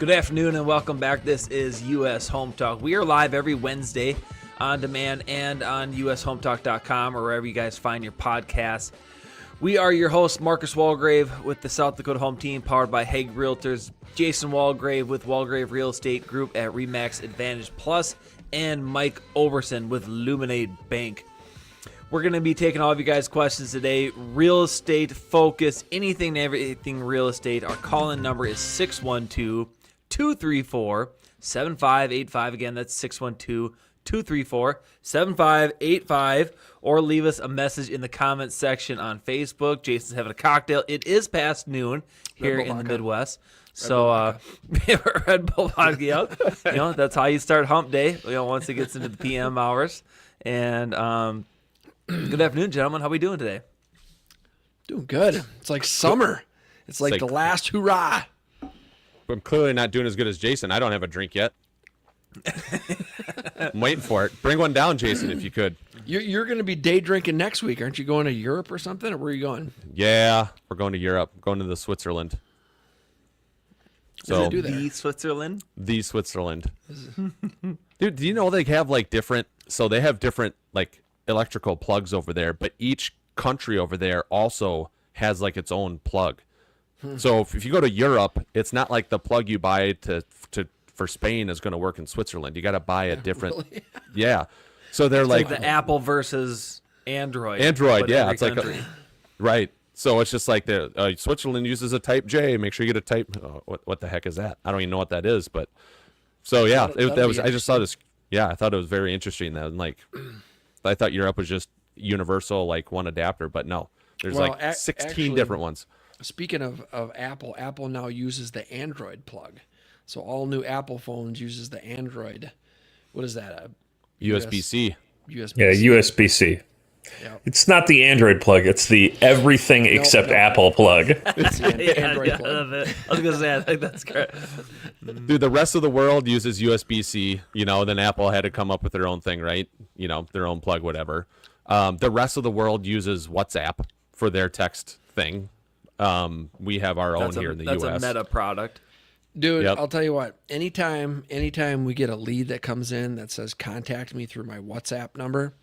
Good afternoon and welcome back. This is US Home Talk. We are live every Wednesday on demand and on ushometalk.com or wherever you guys find your podcasts. We are your hosts, Marcus Walgrave with the South Dakota Home Team powered by Hague Realtors, Jason Walgrave with Walgrave Real Estate Group at RE/MAX Advantage Plus, and Mike Overson with Luminate Bank. We're going to be taking all of you guys' questions today. Real estate focus, anything and everything real estate. Our call-in number is 612-234-7585. Again, that's 612-234-7585. Or leave us a message in the comments section on Facebook. Jason's having a cocktail. It is past noon here in the Midwest. So, Red Bull vodka. That's how you start hump day, once it gets into the PM hours. And good afternoon, gentlemen. How are we doing today? Doing good. It's like summer. It's like the last hurrah. I'm clearly not doing as good as Jason. I don't have a drink yet. I'm waiting for it. Bring one down, Jason, if you could. You're going to be day drinking next week. Aren't you going to Europe or something? Or where are you going? Yeah, we're going to Europe. Going to the Switzerland. So the Switzerland? The Switzerland. Dude, do you know they have different electrical plugs over there, but each country over there also has its own plug. So if you go to Europe, it's not like the plug you buy for Spain is going to work in Switzerland. You got to buy a different. Really? Yeah. So they're like the Apple versus Android. Yeah, it's right. So it's just like Switzerland uses a Type J. Make sure you get a Type. What the heck is that? I don't even know what that is. But so yeah, I just saw this. Yeah, I thought it was very interesting. That I thought Europe was just universal, one adapter, but no, there's 16 different ones. Speaking of Apple, Apple now uses the Android plug. So all new Apple phones uses the Android. What is that? USB-C. USB-C. Yeah, USB-C. Yep. It's not the Android plug. It's the everything except Apple plug. It's the Android plug. I was going to say, I think that's correct. Dude, the rest of the world uses USB-C. Then Apple had to come up with their own thing, right? Their own plug, whatever. The rest of the world uses WhatsApp for their text thing. We have our own here in the U.S. That's a Meta product. Dude, Yep. I'll tell you what. Anytime we get a lead that comes in that says contact me through my WhatsApp number,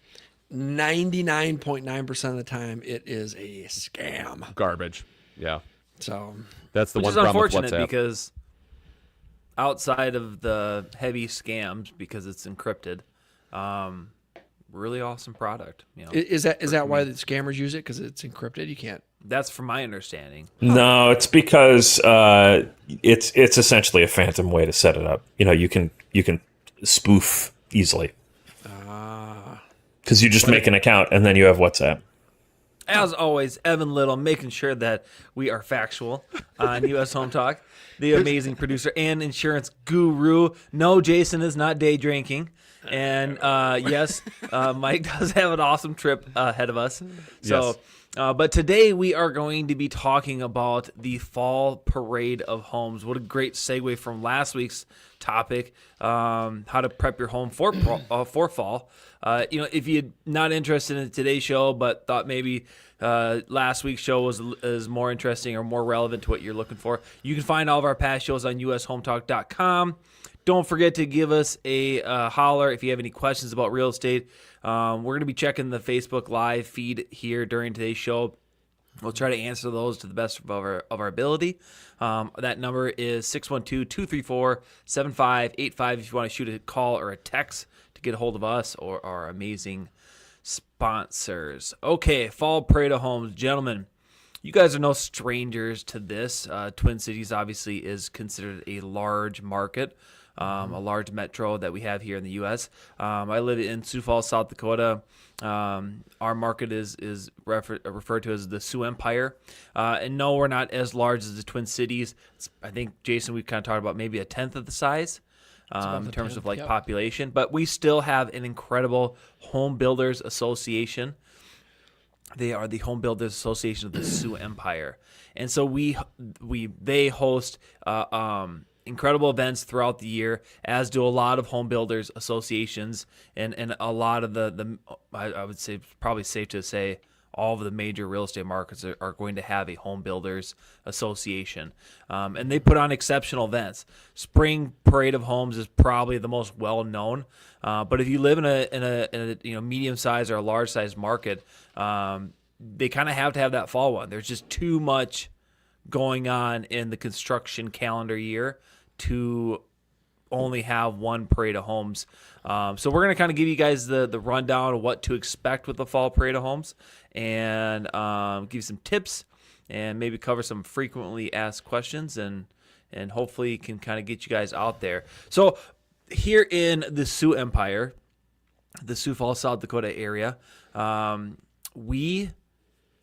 99.9% of the time it is a scam. Garbage. Yeah. So That's the Which one is problem with unfortunate WhatsApp. because outside of the heavy scams, because it's encrypted, really awesome product. is that why the scammers use it? Because it's encrypted? You can't. That's from my understanding. No, it's because it's essentially a phantom way to set it up. You can spoof easily because you just make an account and then you have WhatsApp. As always, Evan Little making sure that we are factual on U.S. Home Talk. The amazing producer and insurance guru. No, Jason is not day drinking. And yes, Mike does have an awesome trip ahead of us. So, Yes. But today we are going to be talking about the Fall Parade of Homes. What a great segue from last week's topic, how to prep your home for fall. If you're not interested in today's show, but thought maybe last week's show is more interesting or more relevant to what you're looking for, you can find all of our past shows on ushometalk.com. Don't forget to give us a holler if you have any questions about real estate. We're going to be checking the Facebook Live feed here during today's show. We'll try to answer those to the best of our ability. That number is 612-234-7585 if you want to shoot a call or a text to get a hold of us or our amazing sponsors. Okay, Fall Parade of Homes. Gentlemen, you guys are no strangers to this. Twin Cities obviously is considered a large market. A large metro that we have here in the U.S. I live in Sioux Falls, South Dakota. Our market is referred to as the Sioux Empire. And no, we're not as large as the Twin Cities. I think, Jason, we kind of talked about maybe a tenth of the size in terms of population. But we still have an incredible Home Builders Association. They are the Home Builders Association of the Sioux Empire. And so they host incredible events throughout the year, as do a lot of home builders associations and a lot of the I would say, probably safe to say, all of the major real estate markets are going to have a home builders association, and they put on exceptional events. Spring Parade of Homes is probably the most well known, but if you live in a medium sized or a large sized market, they kind of have to have that fall one. There's just too much going on in the construction calendar year to only have one Parade of Homes. So we're going to kind of give you guys the rundown of what to expect with the Fall Parade of Homes, and give you some tips and maybe cover some frequently asked questions, and hopefully can kind of get you guys out there. So here in the Sioux Empire, the Sioux Falls, South Dakota area, we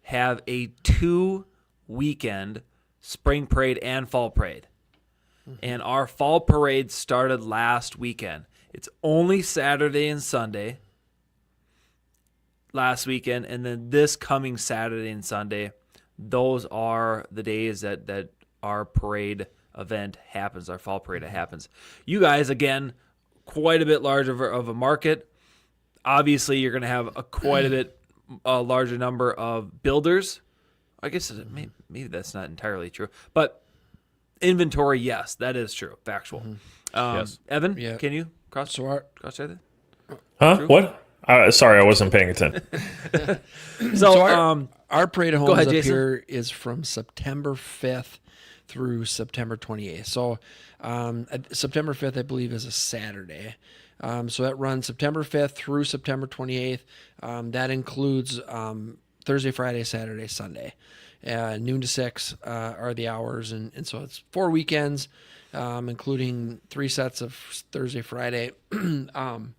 have a 2-weekend Spring Parade and Fall Parade. And our Fall Parade started last weekend. It's only Saturday and Sunday last weekend, and then this coming Saturday and Sunday, those are the days that our parade event happens, our Fall Parade happens. You guys, again, quite a bit larger of a market. Obviously, you're going to have quite a bit larger number of builders. I guess maybe that's not entirely true, but inventory, yes, that is true, factual. Yes. Evan, Yeah. can you cross So that? Huh? What? Sorry, I wasn't paying attention. So, our Parade of go Homes ahead, up Jason. here is from September 5th through September 28th. So September 5th, I believe, is a Saturday. So that runs September 5th through September 28th. That includes Thursday, Friday, Saturday, Sunday. Noon to 6 are the hours, and so it's 4 weekends, including 3 sets of Thursday, Friday. And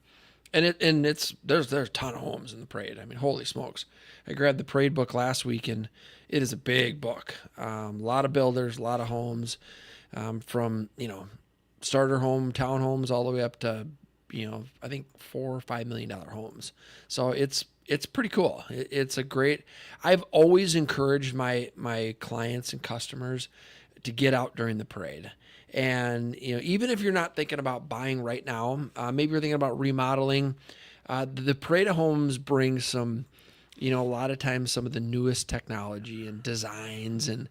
there's a ton of homes in the parade. I mean, holy smokes! I grabbed the parade book last week, and it is a big book. A lot of builders, a lot of homes, from starter home, townhomes, all the way up to I think $4 or $5 million homes. So it's pretty cool. It's a great. I've always encouraged my clients and customers to get out during the parade. And even if you're not thinking about buying right now, maybe you're thinking about remodeling. The Parade of Homes brings some, a lot of times some of the newest technology and designs and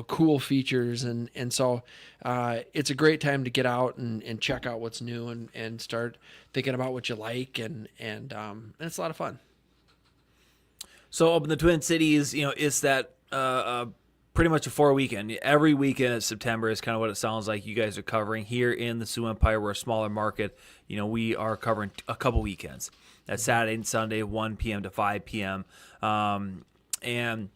cool features, and so it's a great time to get out and check out what's new and start thinking about what you like, and it's a lot of fun. So up in the Twin Cities, it's that pretty much a 4 weekend. Every weekend of September is kind of what it sounds like you guys are covering. Here in the Sioux Empire, we're a smaller market. We are covering a couple weekends. That's Saturday and Sunday, 1 p.m. to 5 p.m. And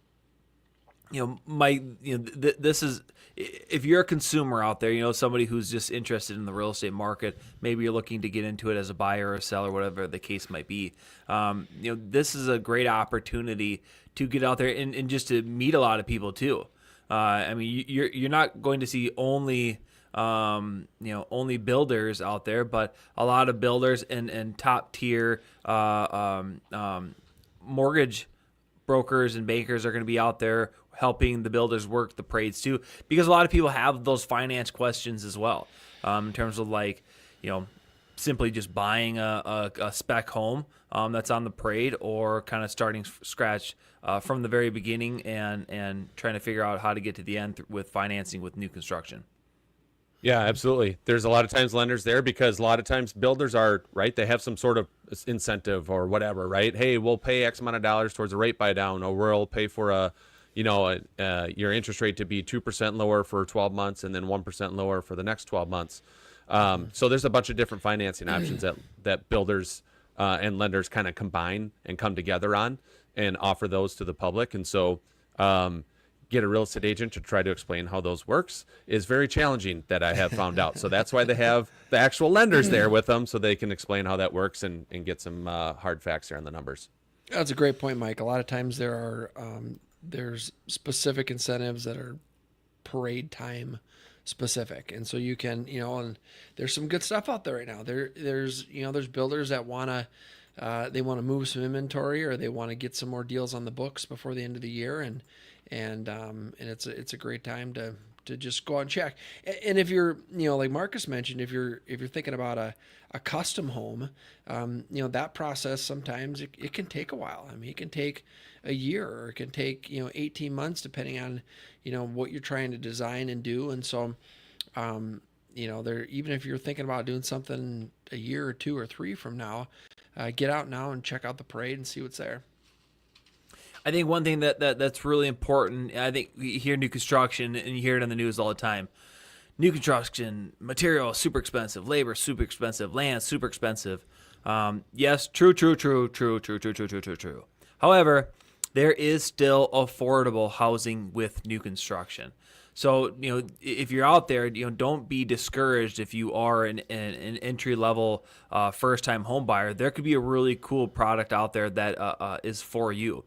this is, if you're a consumer out there, somebody who's just interested in the real estate market, maybe you're looking to get into it as a buyer or a seller, whatever the case might be. This is a great opportunity to get out there and just to meet a lot of people too. I mean, you're not going to see only builders out there, but a lot of builders and top tier mortgage brokers and bankers are going to be out there helping the builders work the parades too, because a lot of people have those finance questions as well, in terms of simply just buying a spec home that's on the parade, or kind of starting scratch from the very beginning and trying to figure out how to get to the end with financing with new construction. Yeah, absolutely. There's a lot of times lenders there because a lot of times builders are, right, they have some sort of incentive or whatever, right? Hey, we'll pay X amount of dollars towards a rate buy down, or we'll pay for your interest rate to be 2% lower for 12 months and then 1% lower for the next 12 months. So there's a bunch of different financing options that builders and lenders kind of combine and come together on and offer those to the public. And so get a real estate agent to try to explain how those works is very challenging, that I have found out. So that's why they have the actual lenders there with them, so they can explain how that works and get some hard facts there on the numbers. That's a great point, Mike. A lot of times there's specific incentives that are parade time specific, and so you can and there's some good stuff out there right now. There's builders that they want to move some inventory, or they want to get some more deals on the books before the end of the year, and it's a great time to to just go out and check. And if you're, like Marcus mentioned, if you're thinking about a custom home, that process sometimes it can take a while. I mean, it can take a year, or it can take 18 months, depending on what you're trying to design and do. And so there, even if you're thinking about doing something a year or 2 or 3 from now, get out now and check out the parade and see what's there. I think one thing that's really important, I think you hear new construction and you hear it on the news all the time. New construction, material super expensive, labor super expensive, land super expensive. Yes, true. However, there is still affordable housing with new construction. So, if you're out there, don't be discouraged if you are an entry-level first-time home buyer. There could be a really cool product out there that is for you.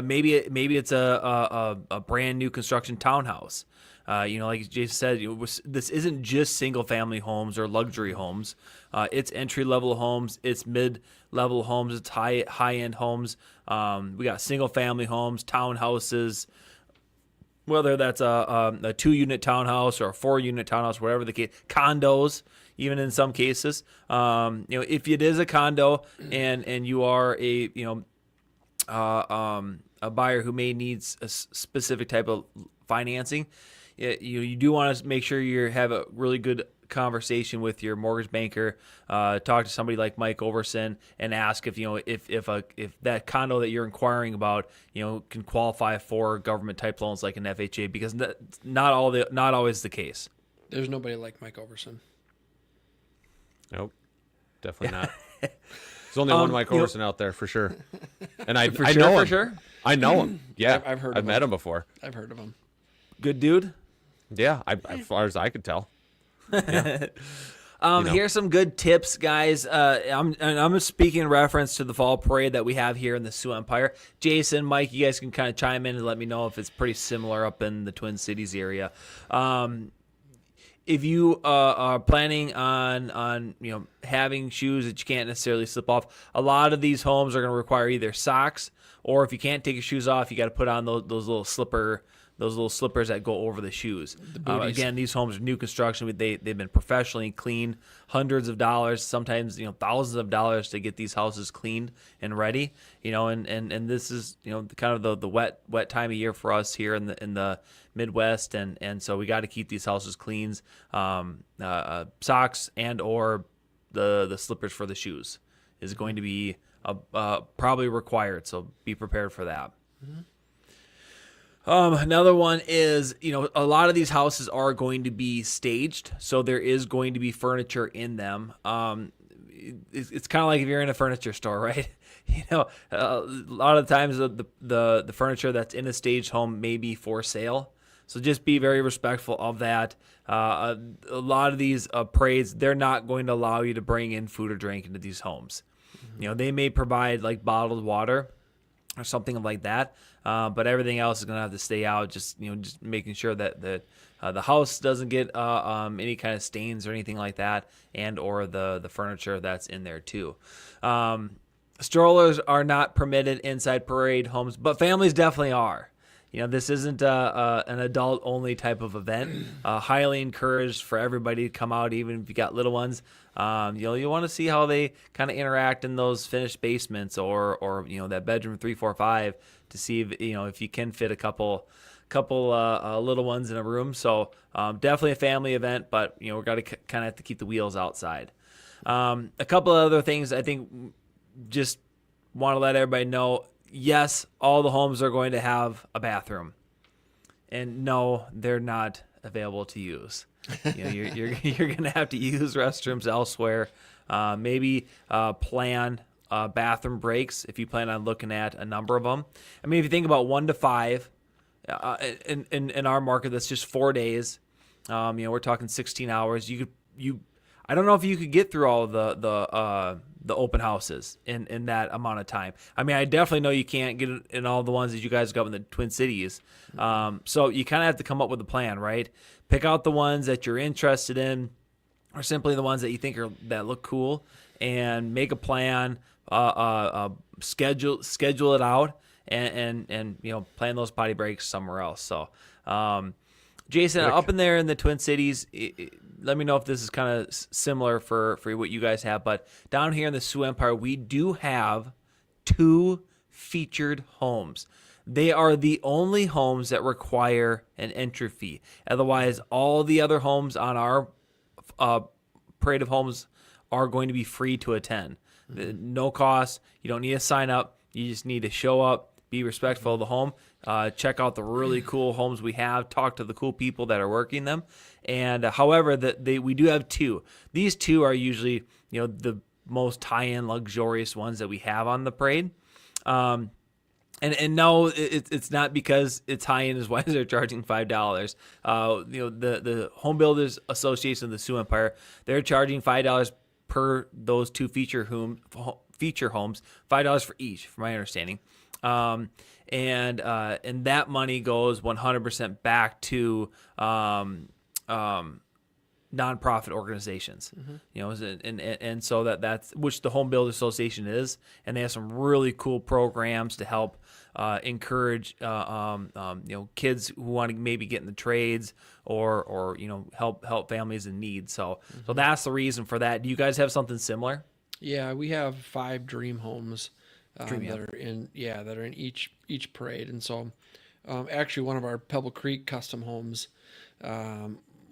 Maybe it's a brand new construction townhouse. Like Jason said, this isn't just single-family homes or luxury homes. It's entry-level homes. It's mid-level homes. It's high-end homes. We got single-family homes, townhouses. Whether that's a 2-unit townhouse or a 4-unit townhouse, whatever the case, condos, even in some cases. If it is a condo and you are a buyer who may needs a specific type of financing, you do want to make sure you have a really good conversation with your mortgage banker. Talk to somebody like Mike Overson and ask if that condo that you're inquiring about can qualify for government type loans like an FHA, because not always the case. There's nobody like Mike Overson. Nope, definitely not. There's only one Mike Overson out there for sure, and I know him. I know him. Yeah, I've met him before. I've heard of him. Good dude. Yeah, as far as I could tell. Yeah. Here's some good tips, guys. I'm speaking in reference to the fall parade that we have here in the Sioux Empire. Jason, Mike, you guys can kind of chime in and let me know if it's pretty similar up in the Twin Cities area. If you are planning on having shoes that you can't necessarily slip off, a lot of these homes are going to require either socks, or if you can't take your shoes off, you got to put on those little slippers that go over the shoes. Again, these homes are new construction. They've been professionally cleaned, hundreds of dollars, sometimes thousands of dollars to get these houses cleaned and ready. And this is kind of the wet time of year for us here in the Midwest, and so we got to keep these houses clean. Socks and or the slippers for the shoes is going to be probably required. So be prepared for that. Mm-hmm. Another one is, a lot of these houses are going to be staged, so there is going to be furniture in them. It's kind of like if you're in a furniture store, right? A lot of the times the furniture that's in a staged home may be for sale, so just be very respectful of that. A lot of these parades, they're not going to allow you to bring in food or drink into these homes. Mm-hmm. They may provide like bottled water or something like that. But everything else is going to have to stay out, just making sure that the house doesn't get any kind of stains or anything like that, and or the furniture that's in there too. Strollers are not permitted inside parade homes, but families definitely are. This isn't an adult-only type of event. Highly encouraged for everybody to come out, even if you got little ones. You want to see how they kind of interact in those finished basements or that bedroom 3, 4, 5 to see if you can fit a couple little ones in a room. So definitely a family event, but we're got to kind of have to keep the wheels outside. A couple of other things I think just want to let everybody know. Yes, all the homes are going to have a bathroom, and no, they're not available to use. You're going to have to use restrooms elsewhere. Maybe plan bathroom breaks if you plan on looking at a number of them. I mean, if you think about 1 to 5 in our market, that's just 4 days. We're talking 16 hours. I don't know if you could get through all of the open houses in that amount of time. I mean, I definitely know you can't get in all the ones that you guys got in the Twin Cities. So you kind of have to come up with a plan, right? Pick out the ones that you're interested in, or simply the ones that you think that look cool, and make a plan. Schedule it out, and plan those potty breaks somewhere else. So Jason, up in there in the Twin Cities, let me know if this is kind of similar for what you guys have. But down here in the Sioux Empire, we do have 2 featured homes. They are the only homes that require an entry fee. Otherwise, all the other homes on our parade of homes are going to be free to attend. No cost. You don't need to sign up. You just need to show up, be respectful of the home, check out the really cool homes we have, talk to the cool people that are working them. And however, we do have 2. These 2 are usually the most high-end, luxurious ones that we have on the parade. And no, it's not because it's high end is why they're charging $5. The Home Builders Association of the Sioux Empire, they're charging $5 per those 2 feature homes, $5 for each, from my understanding. And that money goes 100% back to nonprofit organizations, and so that's which the Home Builders Association is, and they have some really cool programs to help encourage kids who want to maybe get in the trades or help families in need. So that's the reason for that. Do you guys have something similar? Yeah, we have 5 dream homes that are in each parade, and so actually one of our Pebble Creek custom homes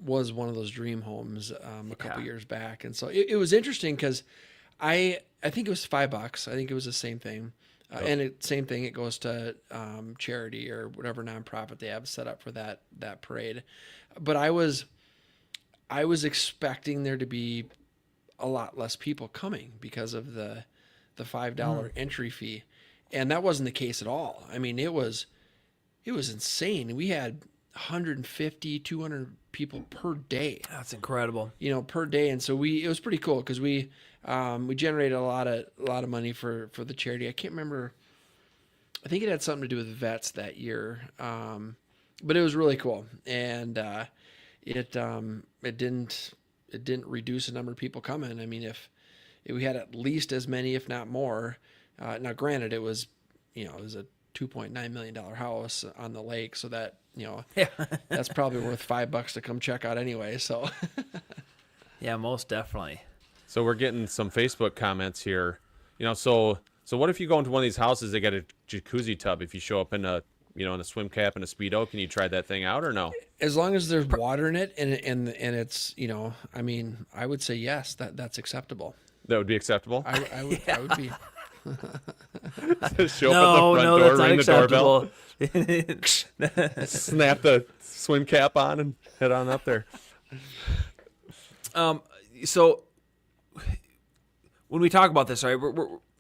was one of those dream homes a couple years back, and so it was interesting because I think it was $5. I think it was the same thing, same thing. It goes to charity or whatever nonprofit they have set up for that parade. But I was expecting there to be a lot less people coming because of the $5 entry fee, and that wasn't the case at all. I mean, it was insane. We had 150, 200 people per day. That's incredible. Per day, and so it was pretty cool because we generated a lot of money for the charity. I can't remember. I think it had something to do with vets that year, but it was really cool, and it didn't reduce the number of people coming. I mean, if we had at least as many, if not more. Now, granted, it was a $2.9 million house on the lake, so that that's probably worth $5 to come check out anyway. So yeah, most definitely. So we're getting some Facebook comments here. So what if you go into one of these houses, they got a jacuzzi tub? If you show up in a swim cap and a Speedo, can you try that thing out or no? As long as there's water in it and it's I mean, I would say yes, that's acceptable. That would be acceptable. I would be. Show up at the front door, ring the doorbell, snap the swim cap on, and head on up there. So when we talk about this, right,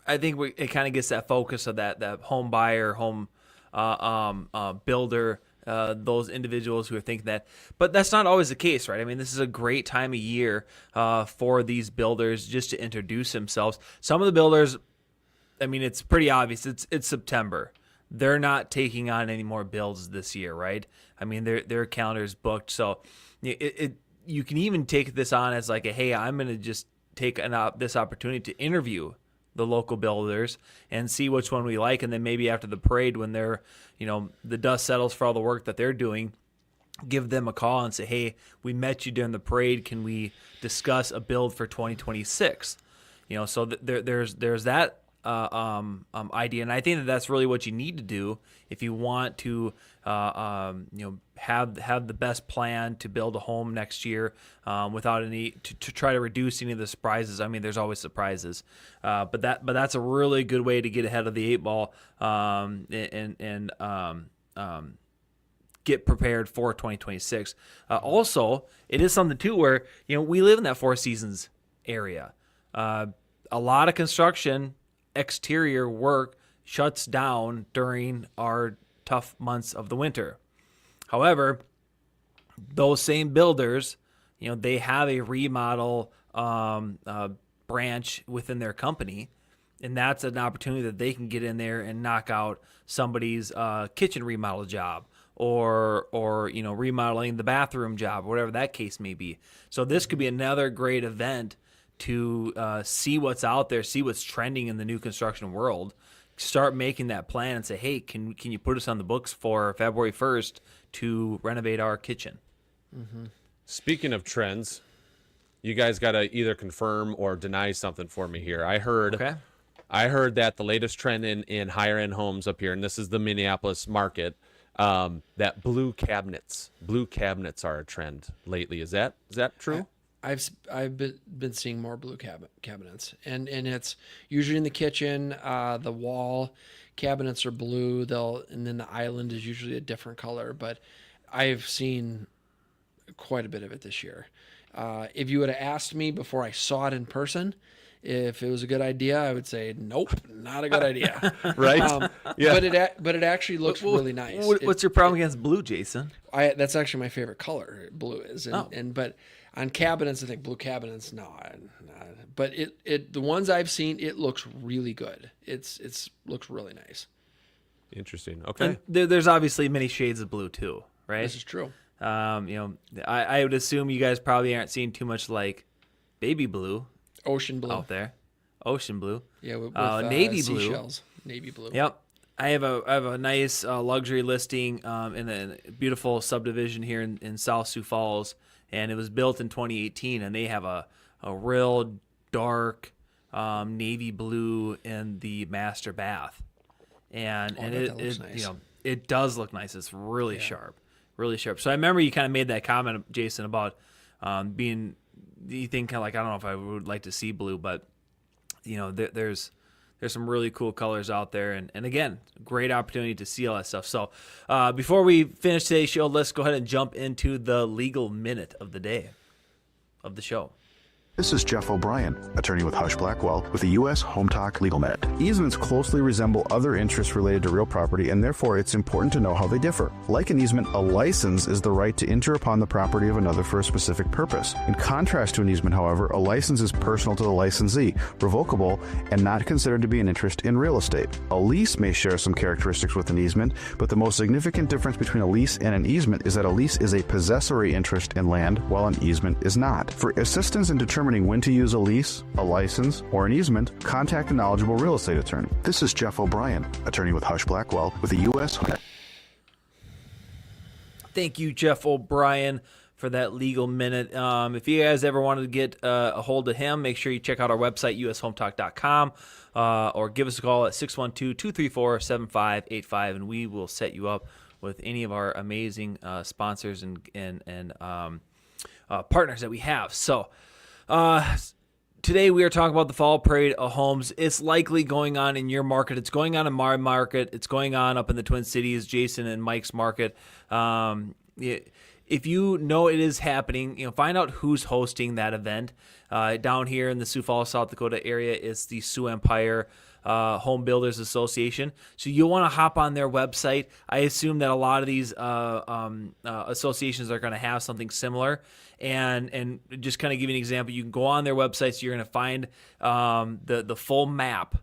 I think it kind of gets that focus of that home buyer, home builder, those individuals who are thinking that. But that's not always the case, right? I mean, this is a great time of year for these builders just to introduce themselves. Some of the builders, I mean, it's pretty obvious. It's September. They're not taking on any more builds this year, right? I mean, their calendar is booked. So you can even take this on as like hey, I'm going to just take this opportunity to interview the local builders and see which one we like. And then maybe after the parade, when they're, the dust settles for all the work that they're doing, give them a call and say, hey, we met you during the parade. Can we discuss a build for 2026? So there's that idea. And I think that's really what you need to do if you want to, have the best plan to build a home next year, without any to try to reduce any of the surprises. I mean, there's always surprises, but that's a really good way to get ahead of the 8 ball, and get prepared for 2026. Also, it is something too where we live in that Four Seasons area. A lot of construction exterior work shuts down during our tough months of the winter. However, those same builders, they have a remodel branch within their company, and that's an opportunity that they can get in there and knock out somebody's kitchen remodel job or remodeling the bathroom job, whatever that case may be. So this could be another great event to see what's out there, see what's trending in the new construction world, start making that plan and say, hey, can you put us on the books for February 1st to renovate our kitchen? Speaking of trends, you guys got to either confirm or deny something for me here. I heard that the latest trend in higher end homes up here, and this is the Minneapolis market, that blue cabinets are a trend lately. Is that true? I've been seeing more blue cabinets, and it's usually in the kitchen. The wall cabinets are blue. And then the island is usually a different color. But I've seen quite a bit of it this year. If you would have asked me before I saw it in person if it was a good idea, I would say nope, not a good idea. Right? Yeah. But it actually looks really nice. What's your problem against blue, Jason? That's actually my favorite color. Blue is, but on cabinets, I think blue cabinets, no. But the ones I've seen, it looks really good. It's looks really nice. Interesting. Okay. And there's obviously many shades of blue too, right? This is true. I would assume you guys probably aren't seeing too much like baby blue Ocean blue out there. Ocean blue. Yeah, with navy blue. seashells. Navy blue. Yep. I have a nice luxury listing in a beautiful subdivision here in South Sioux Falls, and it was built in 2018, and they have a real dark navy blue in the master bath, and it looks nice. It does look nice. It's really sharp, really sharp. So I remember you kind of made that comment, Jason, about being. You think kind of like, I don't know if I would like to see blue, but there's some really cool colors out there, and again, great opportunity to see all that stuff. So before we finish today's show, let's go ahead and jump into the legal minute of the day of the show. This is Jeff O'Brien, attorney with Hush Blackwell with the U.S. Home Talk Legal Minute. Easements closely resemble other interests related to real property, and therefore it's important to know how they differ. Like an easement, a license is the right to enter upon the property of another for a specific purpose. In contrast to an easement, however, a license is personal to the licensee, revocable, and not considered to be an interest in real estate. A lease may share some characteristics with an easement, but the most significant difference between a lease and an easement is that a lease is a possessory interest in land, while an easement is not. For assistance in determining when to use a lease, a license, or an easement, contact a knowledgeable real estate attorney. This is Jeff O'Brien, attorney with Hush Blackwell with the U.S. Thank you, Jeff O'Brien, for that legal minute. If you guys ever wanted to get a hold of him, make sure you check out our website, ushometalk.com, or give us a call at 612-234-7585, and we will set you up with any of our amazing sponsors and partners that we have. So, today we are talking about the Fall Parade of Homes. It's likely going on in your market. It's going on in my market. It's going on up in the Twin Cities, Jason and Mike's market. If you know it is happening, find out who's hosting that event. Down here in the Sioux Falls, South Dakota area, it's the Sioux Empire Home Builders Association. So you'll want to hop on their website. I assume that a lot of these associations are going to have something similar. And just kind of give you an example, you can go on their websites. You're going to find the full map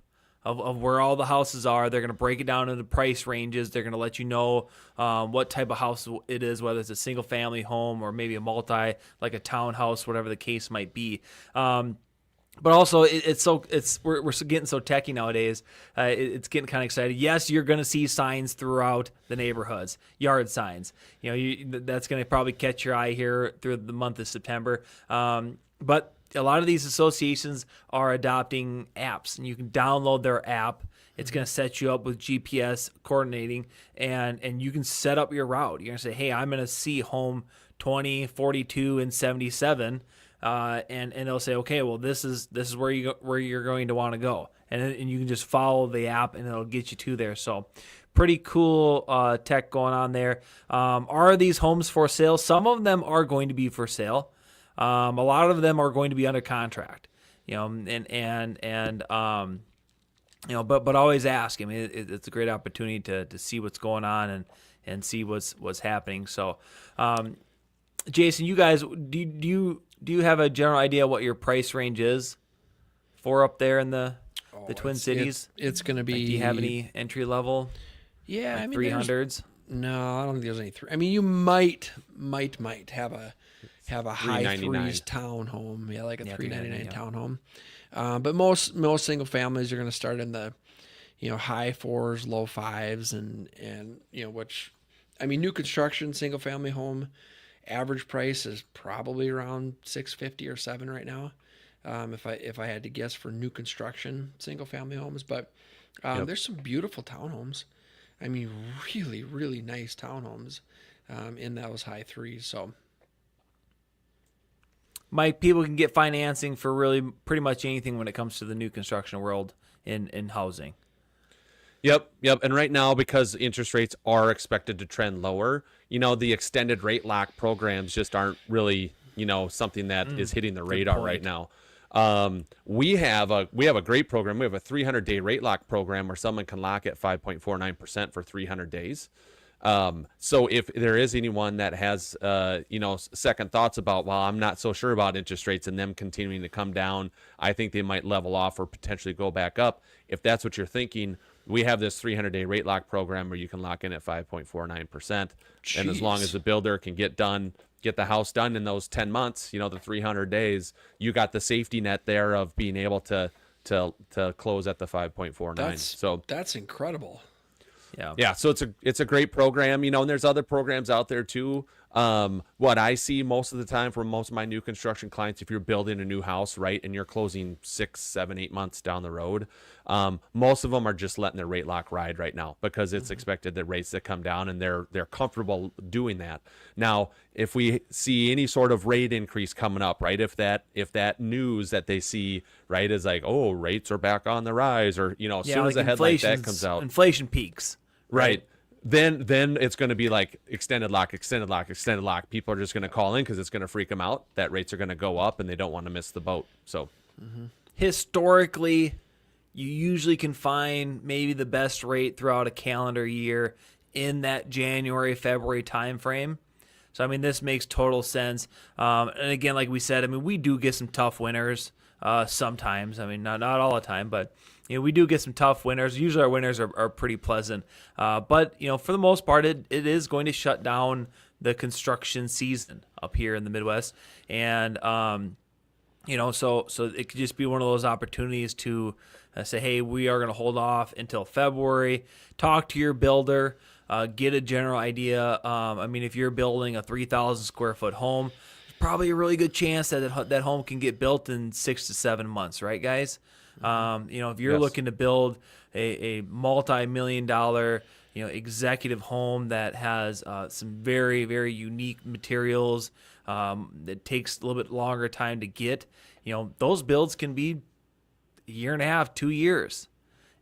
of where all the houses are. They're going to break it down into price ranges. They're going to let you know what type of house it is, whether it's a single family home or maybe a multi, like a townhouse, whatever the case might be. But also, we're getting so techy nowadays. It's getting kind of exciting. Yes, you're going to see signs throughout the neighborhoods, yard signs. That's going to probably catch your eye here through the month of September. But a lot of these associations are adopting apps, and you can download their app. It's going to set you up with GPS coordinating, and you can set up your route. You're going to say, hey, I'm going to see home 20, 42, and 77. And they'll say, okay, well, this is where you're going to want to go, and you can just follow the app, and it'll get you to there. So, pretty cool tech going on there. Are these homes for sale? Some of them are going to be for sale. A lot of them are going to be under contract. But always ask. I mean, it's a great opportunity to see what's going on and see what's happening. So, Jason, you guys, do you have a general idea what your price range is for up there in the Twin Cities? It's going to be. Do you have any entry level? Yeah, like 300s. No, I don't think there's any. You might have a high threes townhome, like a $399 townhome. But most single families are going to start in the high fours, low fives, and which new construction single family home Average price is probably around 650 or 7 right now. If I had to guess for new construction single family homes, but there's some beautiful townhomes. I mean, really, really nice townhomes in those high threes. So, Mike, people can get financing for really pretty much anything when it comes to the new construction world in housing. Yep. And right now, because interest rates are expected to trend lower, the extended rate lock programs just aren't really, something that is hitting the radar right now. We have a great program. We have a 300-day rate lock program where someone can lock at 5.49% for 300 days. So if there is anyone that has, second thoughts about, well, I'm not so sure about interest rates and them continuing to come down, I think they might level off or potentially go back up. If that's what you're thinking, we have this 300-day rate lock program where you can lock in at 5.49%. And as long as the builder can get the house done in those 10 months, the 300 days, you got the safety net there of being able to close at the 5.49. That's incredible. Yeah. So it's a great program, and there's other programs out there too. What I see most of the time from most of my new construction clients, if you're building a new house, right, and you're closing 6, 7, 8 months down the road, most of them are just letting their rate lock ride right now because it's expected that rates that come down and they're comfortable doing that. Now, if we see any sort of rate increase coming up, right, if that news that they see, right, is like, oh, rates are back on the rise, or as soon as a head like that comes out, inflation peaks. Right. Then it's going to be like extended lock. People are just going to call in because it's going to freak them out that rates are going to go up and they don't want to miss the boat. So historically, you usually can find maybe the best rate throughout a calendar year in that January, February timeframe. So, I mean, this makes total sense. And again, like we said, I mean, we do get some tough winters sometimes. I mean, not all the time, but we do get some tough winters. Usually our winters are pretty pleasant. But, for the most part, it is going to shut down the construction season up here in the Midwest. And, so it could just be one of those opportunities to say, hey, we are going to hold off until February. Talk to your builder. Get a general idea. I mean, if you're building a 3,000 square foot home, probably a really good chance that that home can get built in 6 to 7 months, right, guys? If you're looking to build a multi-million-dollar, executive home that has some very, very unique materials that takes a little bit longer time to get, those builds can be a year and a half, 2 years,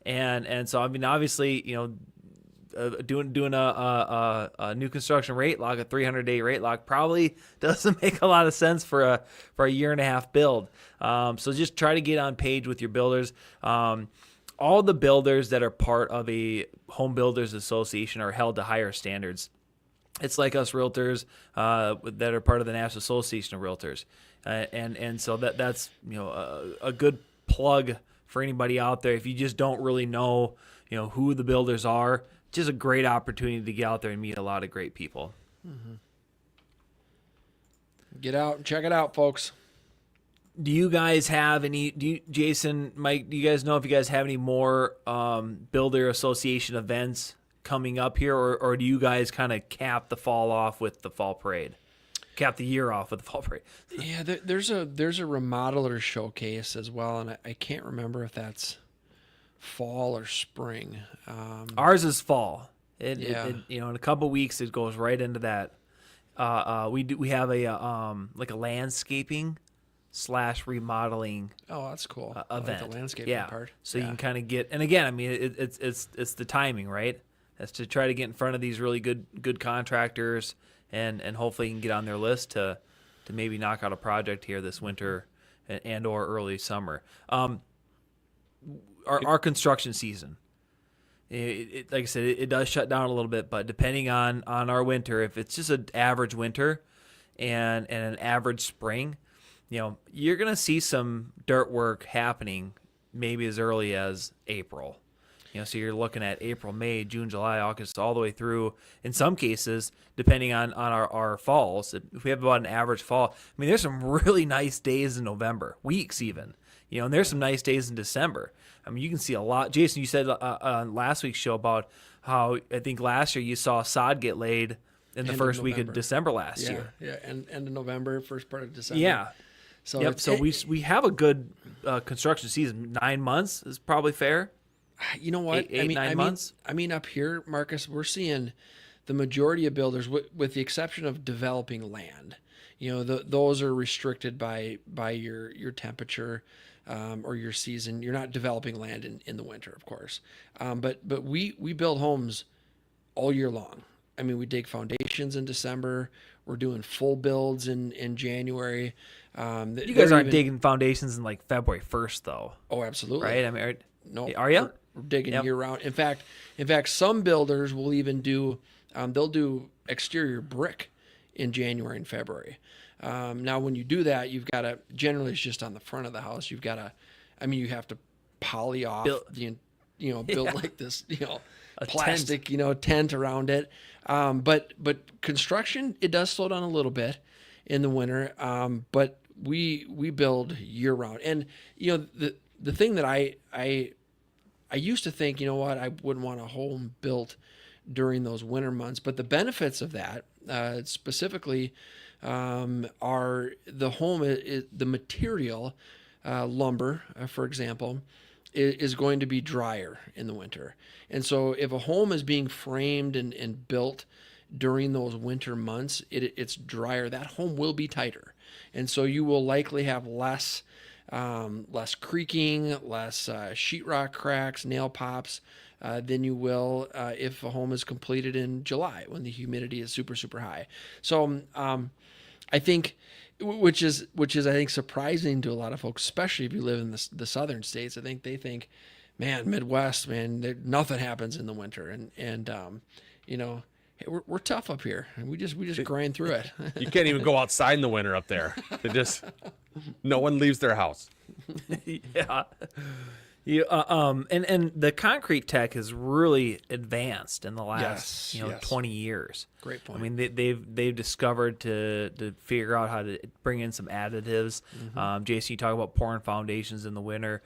and so I mean, obviously, doing a new construction rate lock, a 300-day rate lock, probably doesn't make a lot of sense for a year and a half build. So just try to get on page with your builders. All the builders that are part of a home builders association are held to higher standards. It's like us realtors that are part of the National Association of Realtors, and so that's a good plug for anybody out there. If you just don't really know who the builders are, just a great opportunity to get out there and meet a lot of great people. Mm-hmm. Get out and check it out, folks. Do you guys have any, Jason, Mike, do you guys know if you guys have any more builder association events coming up here, or do you guys kind of cap the fall off with the fall parade? Cap the year off with the fall parade? Yeah, there's a remodeler showcase as well, and I can't remember if that's fall or spring. Ours is fall. It in a couple of weeks it goes right into that. We have a like a landscaping / remodeling. Oh, that's cool. Event. Like the landscaping part. So you can kind of get, and again, I mean, it's the timing, right? That's to try to get in front of these really good contractors, and hopefully you can get on their list to maybe knock out a project here this winter and or early summer. Our construction season, like I said, it does shut down a little bit, but depending on our winter, if it's just an average winter and an average spring, you're going to see some dirt work happening maybe as early as April. So you're looking at April, May, June, July, August, all the way through. In some cases, depending on our falls, if we have about an average fall, I mean, there's some really nice days in November, weeks even. And there's some nice days in December. I mean, you can see a lot. Jason, you said on last week's show about how I think last year you saw sod get laid in the End of first week of November. December last Yeah, year. yeah, and end of November, first part of December. Yeah. So Yep. it's, So we have a good construction season. 9 months is probably fair. you know what? Eight, 9 months? I mean, up here, Marcus, we're seeing the majority of builders, with the exception of developing land. You know, those are restricted by your temperature or your season. You're not developing land in the winter, of course. But we build homes all year long. I mean, we dig foundations in December. We're doing full builds in January. You guys aren't digging foundations in like February 1st, though, Oh, absolutely. right? I mean, No, are you? We're digging Yep. year round. In fact, some builders will even do. They'll do exterior brick in January and February. Now, when you do that, you've got to. Generally, it's just on the front of the house. You've got to. I mean, you have to poly off build like this. Plastic. Tent around it. But construction, it does slow down a little bit in the winter. But we build year round, and the thing that I used to think, I wouldn't want a home built during those winter months, but the benefits of that, specifically, are the home, the material, lumber, for example, is going to be drier in the winter. And so if a home is being framed and built during those winter months, it's drier. That home will be tighter. And so you will likely have less creaking, less sheetrock cracks, nail pops than you will if a home is completed in July when the humidity is super, super high. So I think, which is I think surprising to a lot of folks, especially if you live in the southern states. I think they think, man, Midwest, man, nothing happens in the winter, and hey, we're tough up here, and we just grind through it. You can't even go outside in the winter up there. No one leaves their house. Yeah. And the concrete tech has really advanced in the last 20 years. Great point. I mean, they've discovered to figure out how to bring in some additives. Jason, you talk about pouring foundations in the winter.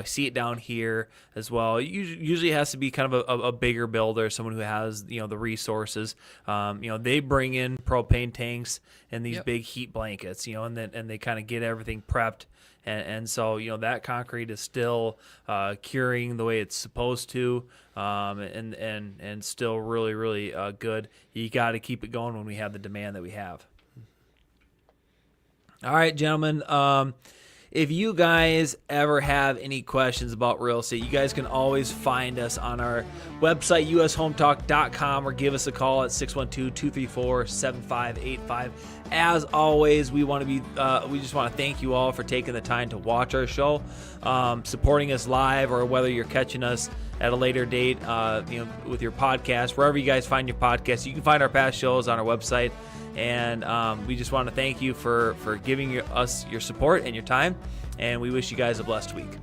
See it down here as well. It usually has to be kind of a bigger builder, someone who has the resources. They bring in propane tanks and these big heat blankets. And they kind of get everything prepped. And so, that concrete is still curing the way it's supposed to, and still really, really good. You got to keep it going when we have the demand that we have. All right, gentlemen. If you guys ever have any questions about real estate, you guys can always find us on our website, ushometalk.com, or give us a call at 612-234-7585. As always, we just want to thank you all for taking the time to watch our show, supporting us live, or whether you're catching us at a later date, with your podcast, wherever you guys find your podcast. You can find our past shows on our website. And we just want to thank you for giving us your support and your time. And we wish you guys a blessed week.